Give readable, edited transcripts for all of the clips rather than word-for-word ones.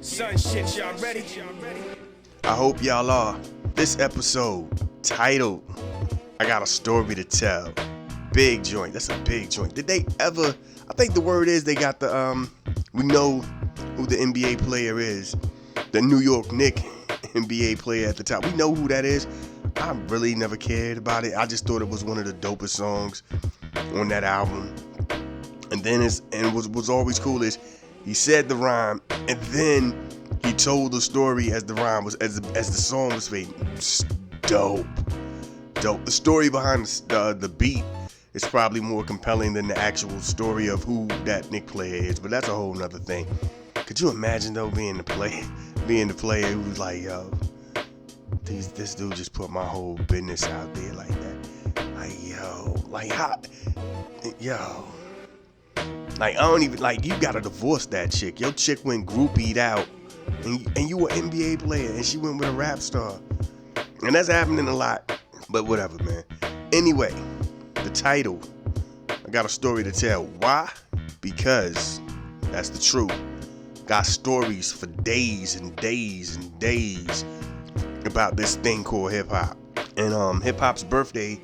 Son shit, y'all ready? I hope y'all are. This episode, titled, I Got a Story to Tell. Big joint. That's a big joint. Did they ever, I think the word is they got the, we know who the NBA player is. The New York Knicks NBA player at the top. We know who that is. I really never cared about it. I just thought it was one of the dopest songs on that album. And then what's always cool is he said the rhyme and then he told the story as the rhyme was as the song was fading. Dope. The story behind the beat is probably more compelling than the actual story of who that Knicks player is, but that's a whole nother thing. Could you imagine though being the player who was like, yo, this dude just put my whole business out there like that. Like, yo, like how, yo. Like, I don't even, like, you gotta divorce that chick. Your chick went groupied out, and you were an NBA player, and she went with a rap star. And that's happening a lot, but whatever, man. Anyway, the title, I got a story to tell. Why? Because that's the truth. Got stories for days and days and days about this thing called hip-hop. And hip-hop's birthday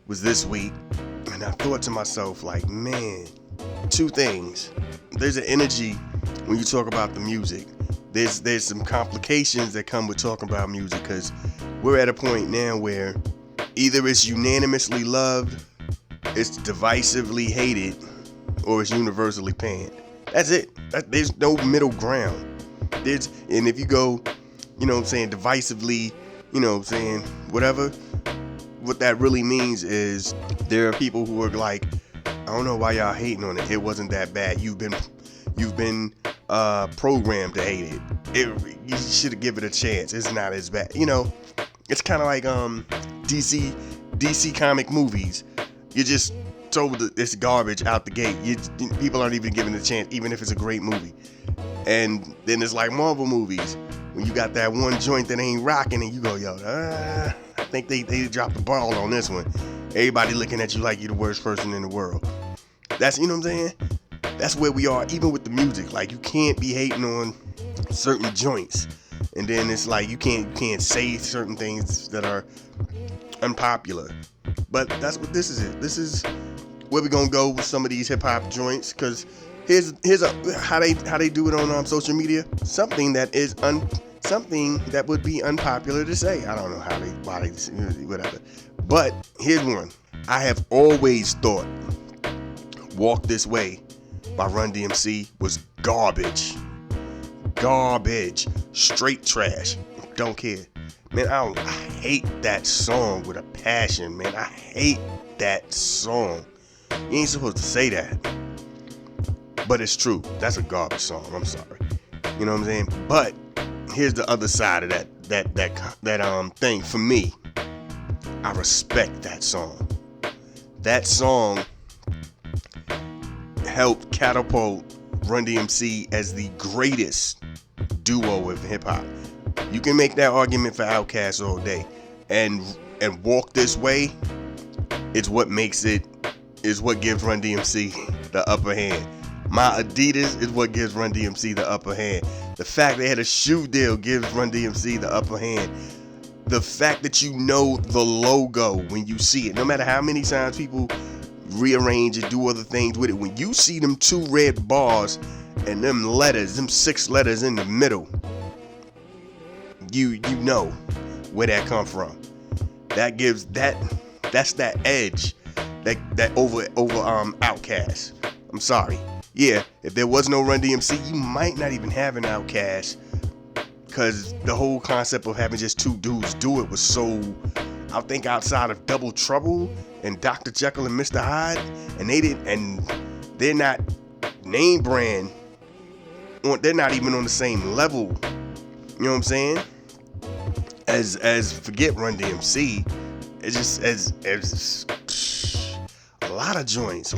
was this week, and I thought to myself, like, man, two things. There's an energy when you talk about the music. There's some complications that come with talking about music, because we're at a point now where either it's unanimously loved, it's divisively hated, or it's universally panned. That's it. There's no middle ground. And if you go, you know what I'm saying, divisively, you know what I'm saying, whatever, what that really means is there are people who are like, I don't know why y'all hating on it. It wasn't that bad. You've been programmed to hate it. You should have given it a chance. It's not as bad. You know, it's kind of like DC comic movies. You just told it's garbage out the gate. People aren't even giving it a chance, even if it's a great movie. And then it's like Marvel movies. When you got that one joint that ain't rocking and you go, yo, I think they dropped the ball on this one. Everybody looking at you like you're the worst person in the world. That's, you know what I'm saying? That's where we are, even with the music. Like, you can't be hating on certain joints. And then it's like you can't say certain things that are unpopular. But that's what this is. This is where we're gonna go with some of these hip hop joints, because here's how they do it on social media. Something that would be unpopular to say. I don't know why they whatever. But here's one. I have always thought Walk This Way by Run DMC was garbage. Garbage. Straight trash. Don't care. Man, I hate that song with a passion, man. I hate that song. You ain't supposed to say that. But it's true. That's a garbage song. I'm sorry. You know what I'm saying? But here's the other side of that thing. For me, I respect that song. That song helped catapult Run DMC as the greatest duo of hip hop. You can make that argument for Outkast all day, and Walk This Way is what gives Run DMC the upper hand. My Adidas is what gives Run DMC the upper hand. The fact they had a shoe deal gives Run DMC the upper hand. The fact that you know the logo when you see it, no matter how many times people rearrange and do other things with it, when you see them two red bars and them 6 letters in the middle, you know where that come from. That's that edge that over Outkast. I'm sorry. Yeah, if there was no Run DMC, you might not even have an Outkast, because the whole concept of having just two dudes do it was so, I think, outside of Double Trouble and Dr. Jekyll and Mr. Hyde, and they're not name brand, they're not even on the same level, you know what I'm saying, as forget Run DMC. It's just as a lot of joints,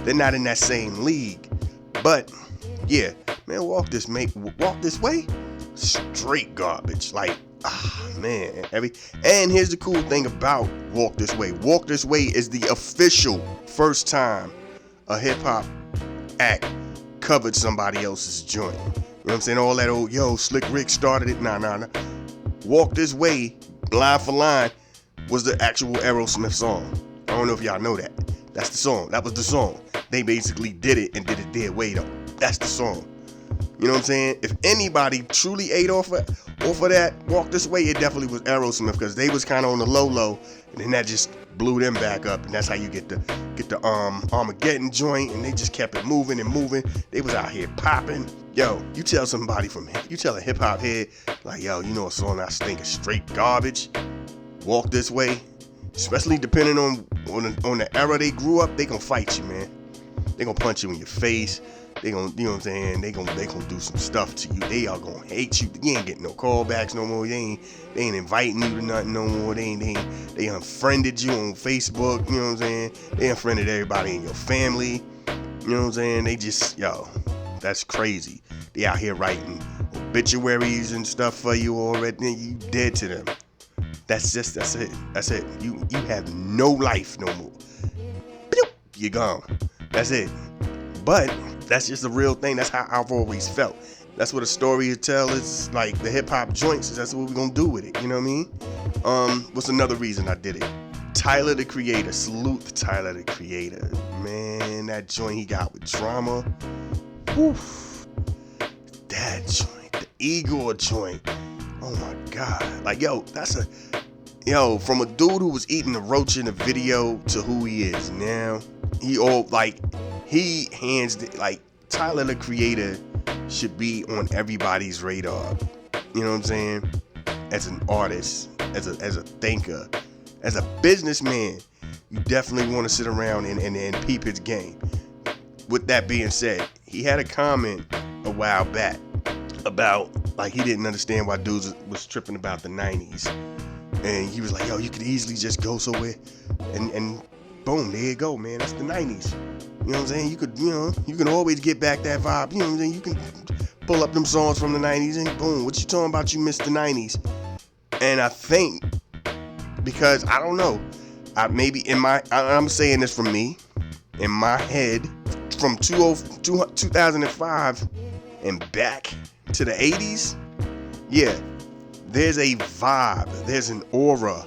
they're not in that same league. But yeah, man, Walk This Way, straight garbage. Like, man, and here's the cool thing about Walk This Way. Walk This Way is the official first time a hip hop act covered somebody else's joint. You know what I'm saying? All that old, yo, Slick Rick started it. Nah. Walk This Way, line for line, was the actual Aerosmith song. I don't know if y'all know that. That's the song. That was the song. They basically did it and did it their way though. That's the song. You know what I'm saying? If anybody truly ate off of that Walk This Way, it definitely was Aerosmith, because they was kind of on the low, and then that just blew them back up, and that's how you get the Armageddon joint, and they just kept it moving and moving. They was out here popping. Yo, you tell a hip hop head like, yo, you know a song I think is straight garbage, Walk This Way, especially depending on the era they grew up, they gonna fight you, man. They gonna punch you in your face. They gonna, you know what I'm saying? They gonna do some stuff to you. They are gonna hate you. You ain't getting no callbacks no more. They ain't inviting you to nothing no more. They unfriended you on Facebook. You know what I'm saying? They unfriended everybody in your family. You know what I'm saying? They just, yo, that's crazy. They out here writing obituaries and stuff for you already. You dead to them. That's it. You have no life no more. You're gone. That's it. But that's just the real thing. That's how I've always felt. That's what a story you tell is, like the hip hop joints. That's what we're gonna do with it. You know what I mean? What's another reason I did it? Tyler the Creator. Salute to Tyler the Creator. Man, that joint he got with Drama. Woof. That joint. The Igor joint. Oh my God. Like, yo, from a dude who was eating a roach in a video to who he is now. Tyler the Creator should be on everybody's radar. You know what I'm saying? As an artist, as a thinker, as a businessman, you definitely want to sit around and peep his game. With that being said, he had a comment a while back about, like, he didn't understand why dudes was tripping about the 90s. And he was like, yo, you could easily just go somewhere and boom, there you go, man. That's the 90s. You know what I'm saying? You can always get back that vibe. You know what I'm saying? You can pull up them songs from the 90s and boom, what you talking about? You missed the 90s. And I think, because I don't know, I'm saying this from me, in my head, from 2005 and back to the 80s, yeah, there's a vibe, there's an aura,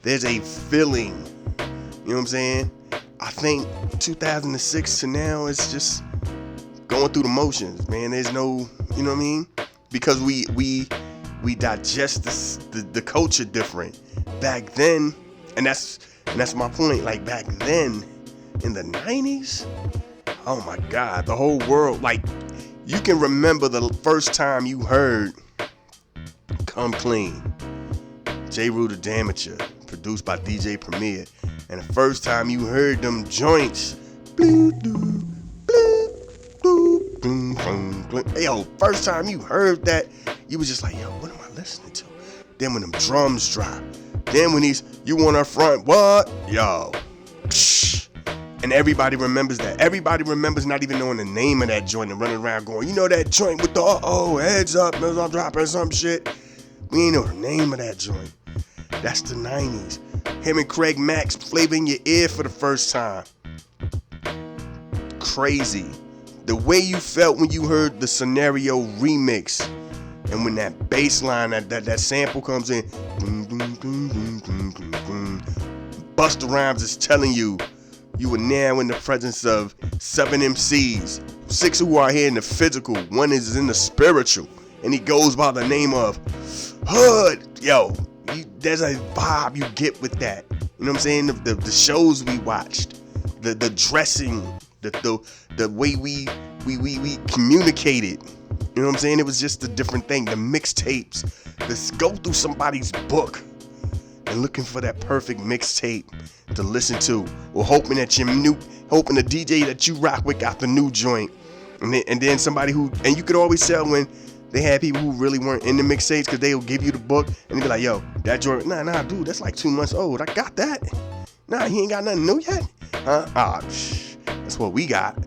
there's a feeling. You know what I'm saying? I think 2006 to now is just going through the motions, man. There's no, you know what I mean? Because we digest the culture different. Back then, and that's my point. Like back then, in the 90s, oh my God, the whole world. Like, you can remember the first time you heard "Come Clean," Jeru the Damager, produced by DJ Premier. And the first time you heard them joints, yo, first time you heard that, you was just like, yo, what am I listening to? Then when them drums drop, then when you on our front, what? Yo, psh. And everybody remembers that. Everybody remembers not even knowing the name of that joint and running around going, you know that joint with the heads up, I'm dropping some shit. We ain't know the name of that joint. That's the 90s. Him and Craig Max, Flavor in Your Ear for the first time. Crazy. The way you felt when you heard the Scenario remix, and when that bass line, that sample comes in, Busta Rhymes is telling you are now in the presence of 7 MCs, 6 who are here in the physical, 1 is in the spiritual, and he goes by the name of Hood. Yo, there's a vibe you get with that. You know what I'm saying? The shows we watched, the dressing, the way we communicated. You know what I'm saying? It was just a different thing. The mixtapes. Let's go through somebody's book and looking for that perfect mixtape to listen to, or hoping the DJ that you rock with got the new joint, and then somebody and you could always tell when they had people who really weren't in the mixtapes, because they'll give you the book and they'll be like, yo, that joint, nah, dude, that's like 2 months old. I got that. Nah, he ain't got nothing new yet. Huh? That's what we got.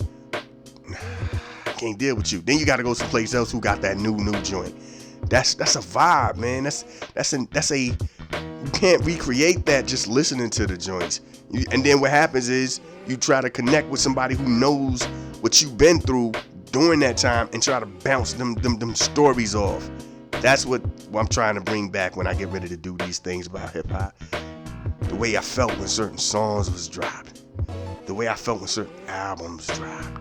I can't deal with you. Then you got to go someplace else who got that new joint. That's a vibe, man. That's a you can't recreate that just listening to the joints. And then what happens is you try to connect with somebody who knows what you've been through during that time and try to bounce them stories off. That's what I'm trying to bring back when I get ready to do these things about hip hop. The way I felt when certain songs was dropped. The way I felt when certain albums dropped.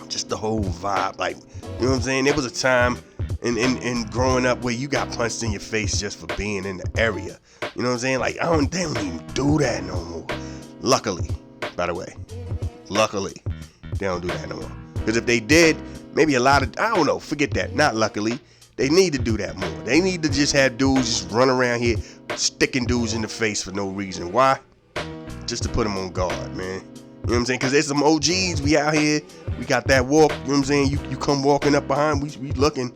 Just the whole vibe. Like, you know what I'm saying? There was a time in growing up where you got punched in your face just for being in the area. You know what I'm saying? Like, they don't even do that no more. Luckily, by the way. Luckily, they don't do that no more. Because if they did, maybe I don't know, forget that. Not luckily. They need to do that more. They need to just have dudes just run around here sticking dudes in the face for no reason. Why? Just to put them on guard, man. You know what I'm saying? Because there's some OGs. We out here. We got that walk. You know what I'm saying? You come walking up behind. We looking.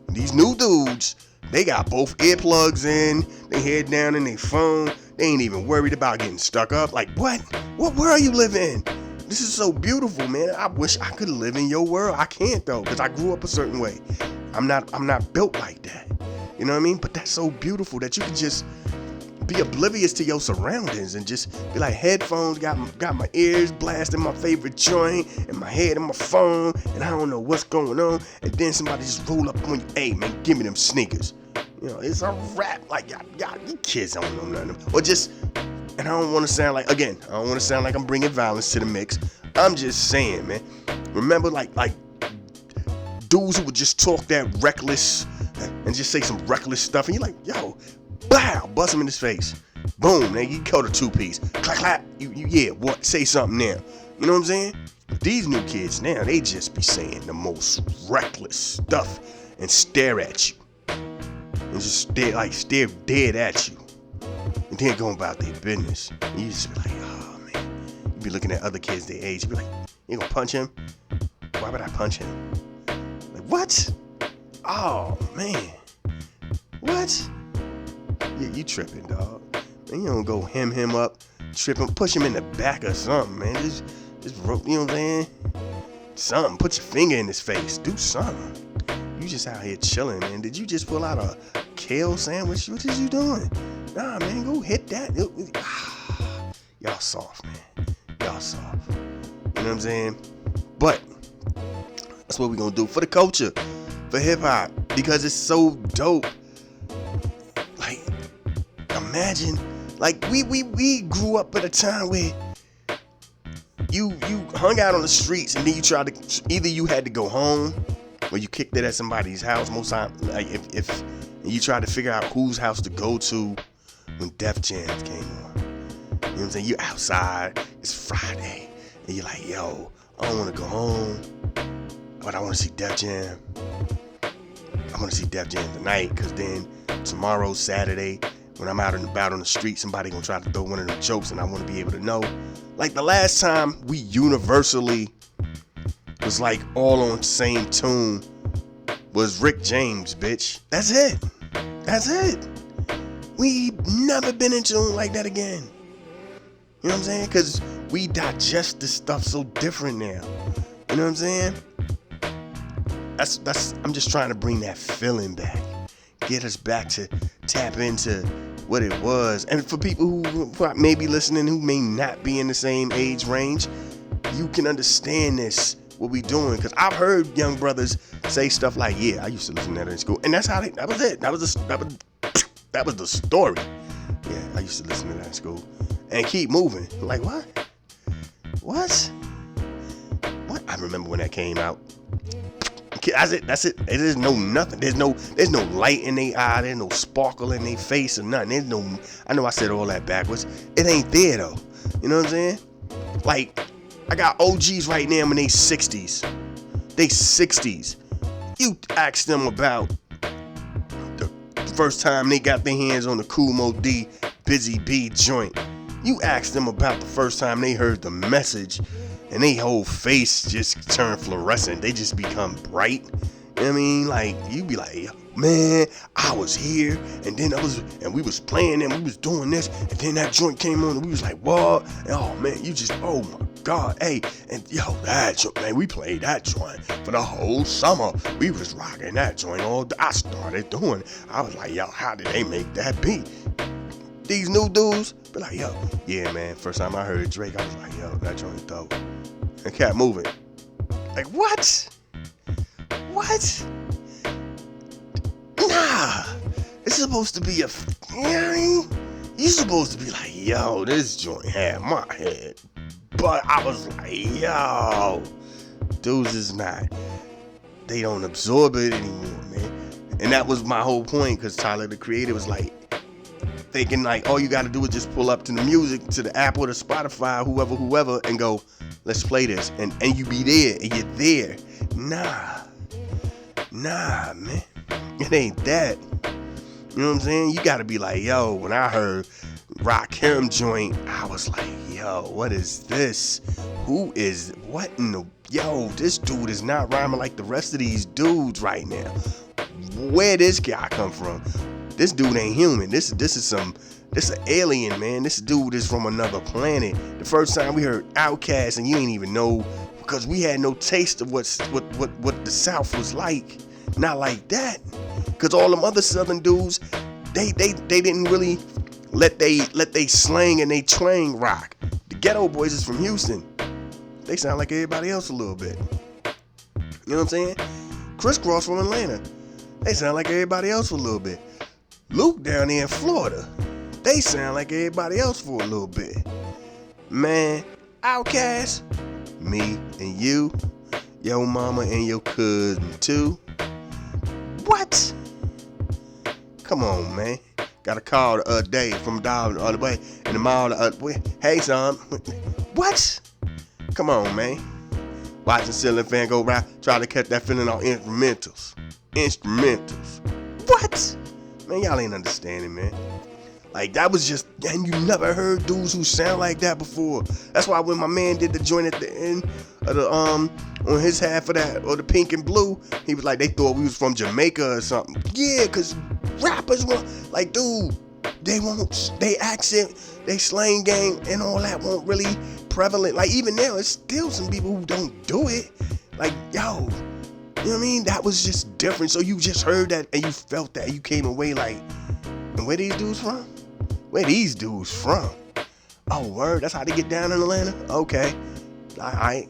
These new dudes, they got both earplugs in. They head down in their phone. They ain't even worried about getting stuck up. Like, what? What world are you living in? This is so beautiful, man. I wish I could live in your world. I can't, though, because I grew up a certain way. I'm not built like that. You know what I mean? But that's so beautiful that you can just be oblivious to your surroundings and just be like, headphones, got my ears blasting my favorite joint and my head on my phone, and I don't know what's going on. And then somebody just roll up on you, hey man, give me them sneakers. You know, it's a rap. Like, y'all, you kids don't know nothing. Or just, and I don't want to sound like, again, I don't want to sound like I'm bringing violence to the mix. I'm just saying, man. Remember, like dudes who would just talk that reckless and just say some reckless stuff, and you're like, yo, bow, bust him in his face. Boom, man, you cut a two-piece. Clap, clap. Yeah, what? Say something now. You know what I'm saying? But these new kids now, they just be saying the most reckless stuff and stare at you. And just stare dead at you. And then go about their business. And you just be like, oh man. You be looking at other kids their age. You be like, you gonna punch him? Why would I punch him? Like, what? Oh man. What? Yeah, you tripping, dog. Man, you don't go hem him up, trip him, push him in the back or something, man. Just rope, you know what I'm saying? Something. Put your finger in his face. Do something. You just out here chilling, man. Did you just pull out a kale sandwich? What is you doing? Nah, man, go hit that. Y'all soft, man. Y'all soft. You know what I'm saying? But that's what we're gonna do for the culture, for hip hop, because it's so dope. Like, imagine, like we grew up at a time where you hung out on the streets and then you tried to, either you had to go home or you kicked it at somebody's house. Most time, like if you tried to figure out whose house to go to when Def Jam came on. You know what I'm saying? You're outside, it's Friday, and you're like, yo, I don't want to go home, but I want to see Def Jam. I want to see Def Jam tonight, because then tomorrow, Saturday, when I'm out and about on the street, somebody gonna try to throw one of them jokes, and I want to be able to know. Like the last time we universally was like all on the same tune was Rick James, bitch. That's it. That's it. We never been in tune like that again. You know what I'm saying? Because we digest this stuff so different now. You know what I'm saying? That's. I'm just trying to bring that feeling back. Get us back to tap into what it was. And for people who may be listening who may not be in the same age range, you can understand this, what we doing. Because I've heard young brothers say stuff like, yeah, I used to listen to that in school. And that's how that was it. That was the story. Yeah, I used to listen to that in school. And keep moving. Like, what? What? I remember when that came out. That's it. There's no nothing. There's no light in their eye. There's no sparkle in their face or nothing. There's no. I know I said all that backwards. It ain't there though. You know what I'm saying? Like, I got OGs right now in their 60s. They 60s. You ask them about the first time they got their hands on the Kool Moe Dee Busy Bee joint. You ask them about the first time they heard the message, and they whole face just turn fluorescent. They just become bright. You know what I mean? Like, you be like, man, I was here, and then we was playing, and we was doing this, and then that joint came on, and we was like, what? And, oh man, oh my God, hey, and yo, that joint, man, we played that joint for the whole summer. We was rocking that joint all day. I started doing it. I was like, yo, how did they make that beat? These new dudes be like, yo, yeah, man, first time I heard Drake, I was like, yo, that joint dope. And kept moving. Like, what? What? Nah. It's supposed to be you know what I mean? You're supposed to be like, yo, this joint had my head. But I was like, yo, dudes is not. They don't absorb it anymore, man. And that was my whole point, because Tyler, the Creator, was like, thinking like all you gotta do is just pull up to the music, to the Apple, to Spotify, whoever, and go, let's play this, and you be there, and you're there. Nah, man, it ain't that. You know what I'm saying? You gotta be like, yo, when I heard Rakim joint, I was like, yo, what is this? What in the, yo, this dude is not rhyming like the rest of these dudes right now. Where this guy come from? This dude ain't human. This is an alien, man. This dude is from another planet. The first time we heard Outkast, and you ain't even know, because we had no taste of what the South was like. Not like that. Because all them other Southern dudes, they didn't really let they slang and they twang rock. The Ghetto Boys is from Houston. They sound like everybody else a little bit. You know what I'm saying? Criss Cross from Atlanta. They sound like everybody else for a little bit. Luke down there in Florida. They sound like everybody else for a little bit. Man, Outkast, me and you, your mama and your cousin too. What? Come on, man. Got a call the other day from a dog the other way in the mall the other way. Hey, son. What? Come on, man. Watching Ceiling Fan go round, try to catch that feeling on instrumentals. What? Man, y'all ain't understanding, man. Like, that was just, and you never heard dudes who sound like that before. That's why when my man did the joint at the end of the, on his half of that, or the Pink and Blue, he was like, they thought we was from Jamaica or something. Yeah, because rappers won't, like, dude, they accent, they slang game and all that won't really prevalent. Like, even now, it's still some people who don't do it. Like, yo, you know what I mean? That was just different. So you just heard that and you felt that. You came away like, and where these dudes from? Where these dudes from? Oh, word, that's how they get down in Atlanta? Okay. All right.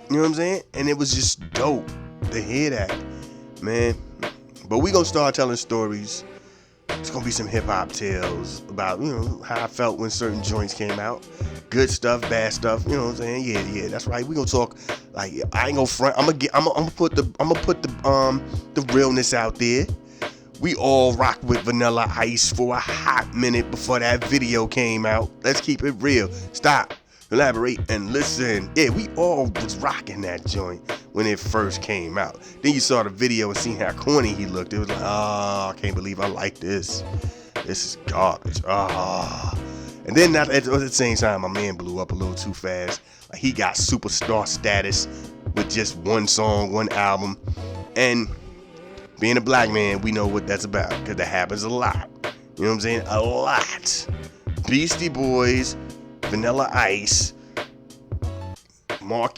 You know what I'm saying? And it was just dope to hear that, man. But we gonna start telling stories. It's gonna be some hip-hop tales about, you know, how I felt when certain joints came out. Good stuff, bad stuff, you know what I'm saying? Yeah, that's right. We gonna talk, like, I ain't gonna front. I'm gonna put the realness out there. We all rocked with Vanilla Ice for a hot minute before that video came out. Let's keep it real. Stop, elaborate, and listen. Yeah, we all was rocking that joint when it first came out. Then you saw the video and seen how corny he looked. It was like, oh, I can't believe I like this. This is garbage. Oh. And then at the same time, my man blew up a little too fast. Like, he got superstar status with just one song, one album. And being a black man, we know what that's about, because that happens a lot. You know what I'm saying? A lot. Beastie Boys, Vanilla Ice, Mark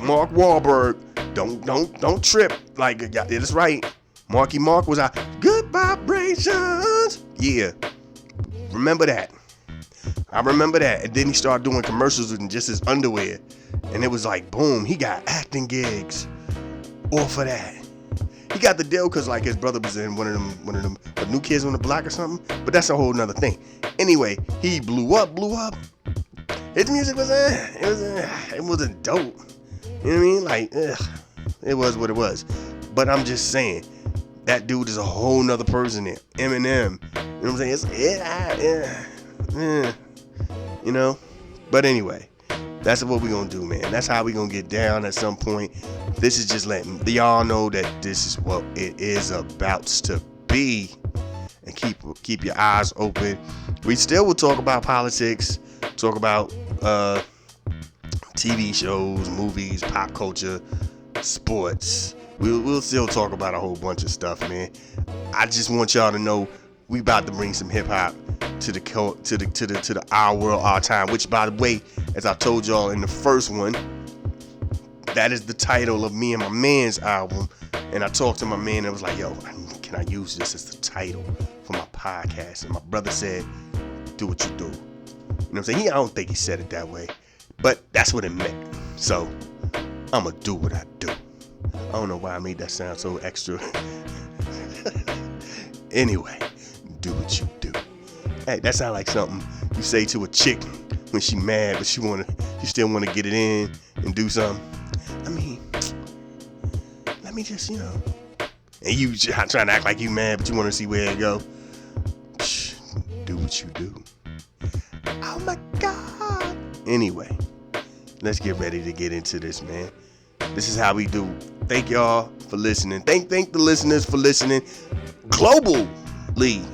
Wahlberg. Don't trip. Like, it's right. Marky Mark was out. Good vibrations. Yeah. Remember that. I remember that. And then he started doing commercials with just his underwear. And it was like, boom, he got acting gigs off of that. He got the deal because, like, his brother was in one of them New Kids on the Block or something. But that's a whole nother thing. Anyway, he blew up. His music was, it wasn't dope. You know what I mean? Like, it was what it was. But I'm just saying, that dude is a whole nother person there. Eminem. You know what I'm saying? You know? But anyway, that's what we gonna do, man. That's how we gonna get down at some point. This is just letting y'all know that this is what it is about to be. And keep your eyes open. We still will talk about politics, talk about TV shows, movies, pop culture, sports. We'll still talk about a whole bunch of stuff, man. I just want y'all to know we about to bring some hip hop to the Our World, Our Time. Which, by the way, as I told y'all in the first one, that is the title of me and my man's album. And I talked to my man and was like, yo, can I use this as the title for my podcast? And my brother said, do what you do. You know what I'm saying? I don't think he said it that way, but that's what it meant. So I'ma do what I do. I don't know why I made that sound so extra. Anyway, do what you do. Hey, that sounds like something you say to a chick when she mad, but she still wanna get it in and do something. I mean, let me just, and you trying to act like you mad, but you wanna see where it go. Do what you do. Oh my God. Anyway, let's get ready to get into this, man. This is how we do. Thank y'all for listening. Thank the listeners for listening. Globally.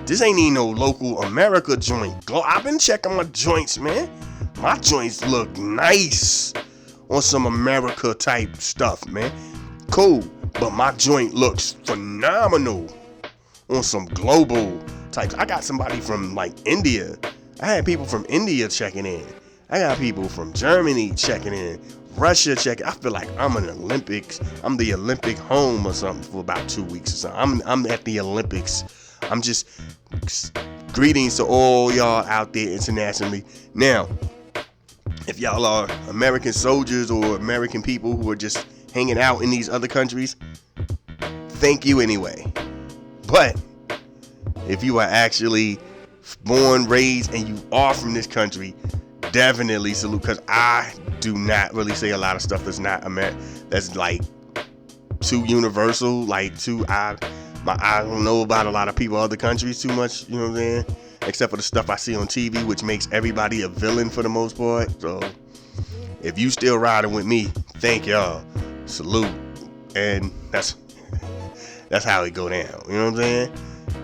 This ain't even no local America joint. I've been checking my joints, man. My joints look nice on some America type stuff, man. Cool. But my joint looks phenomenal on some global types. I got somebody from like India. I had people from India checking in. I got people from Germany checking in. Russia checking. I feel like I'm the Olympic home or something for about 2 weeks or something. I'm at the Olympics. I'm just greetings to all y'all out there internationally. Now, if y'all are American soldiers or American people who are just hanging out in these other countries, thank you anyway. But if you are actually born, raised, and you are from this country, definitely salute, because I do not really say a lot of stuff that's not that's like too universal, like I don't know about a lot of people other countries too much, you know what I'm saying? Except for the stuff I see on TV, which makes everybody a villain for the most part. So if you still riding with me, thank y'all. Salute. And that's how it go down. You know what I'm saying?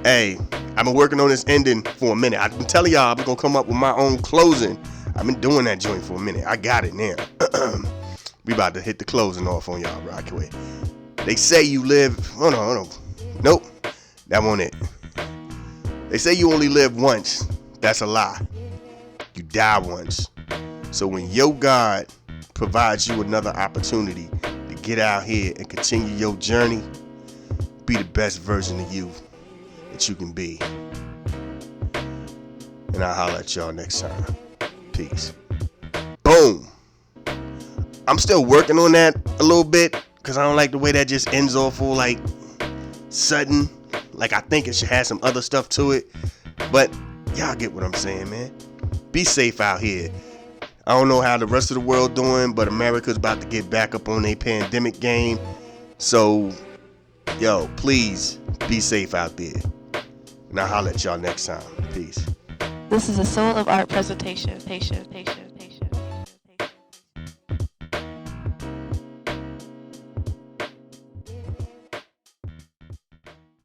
Hey, I've been working on this ending for a minute. I've been telling y'all I'm gonna come up with my own closing. I've been doing that joint for a minute. I got it now. We about to hit the closing off on y'all, Rockaway. They say you live. Hold on. Nope, that wasn't it. They say you only live once. That's a lie. You die once. So when your God provides you another opportunity to get out here and continue your journey, be the best version of you that you can be. And I'll holler at y'all next time. Peace. Boom. I'm still working on that a little bit because I don't like the way that just ends off all like sudden. Like I think it should have some other stuff to it. But y'all get what I'm saying, man. Be safe out here. I don't know how the rest of the world doing, but America's about to get back up on their pandemic game. So, yo, please be safe out there. And I'll holler at y'all next time. Peace. This is a Soul of Art presentation. Patient.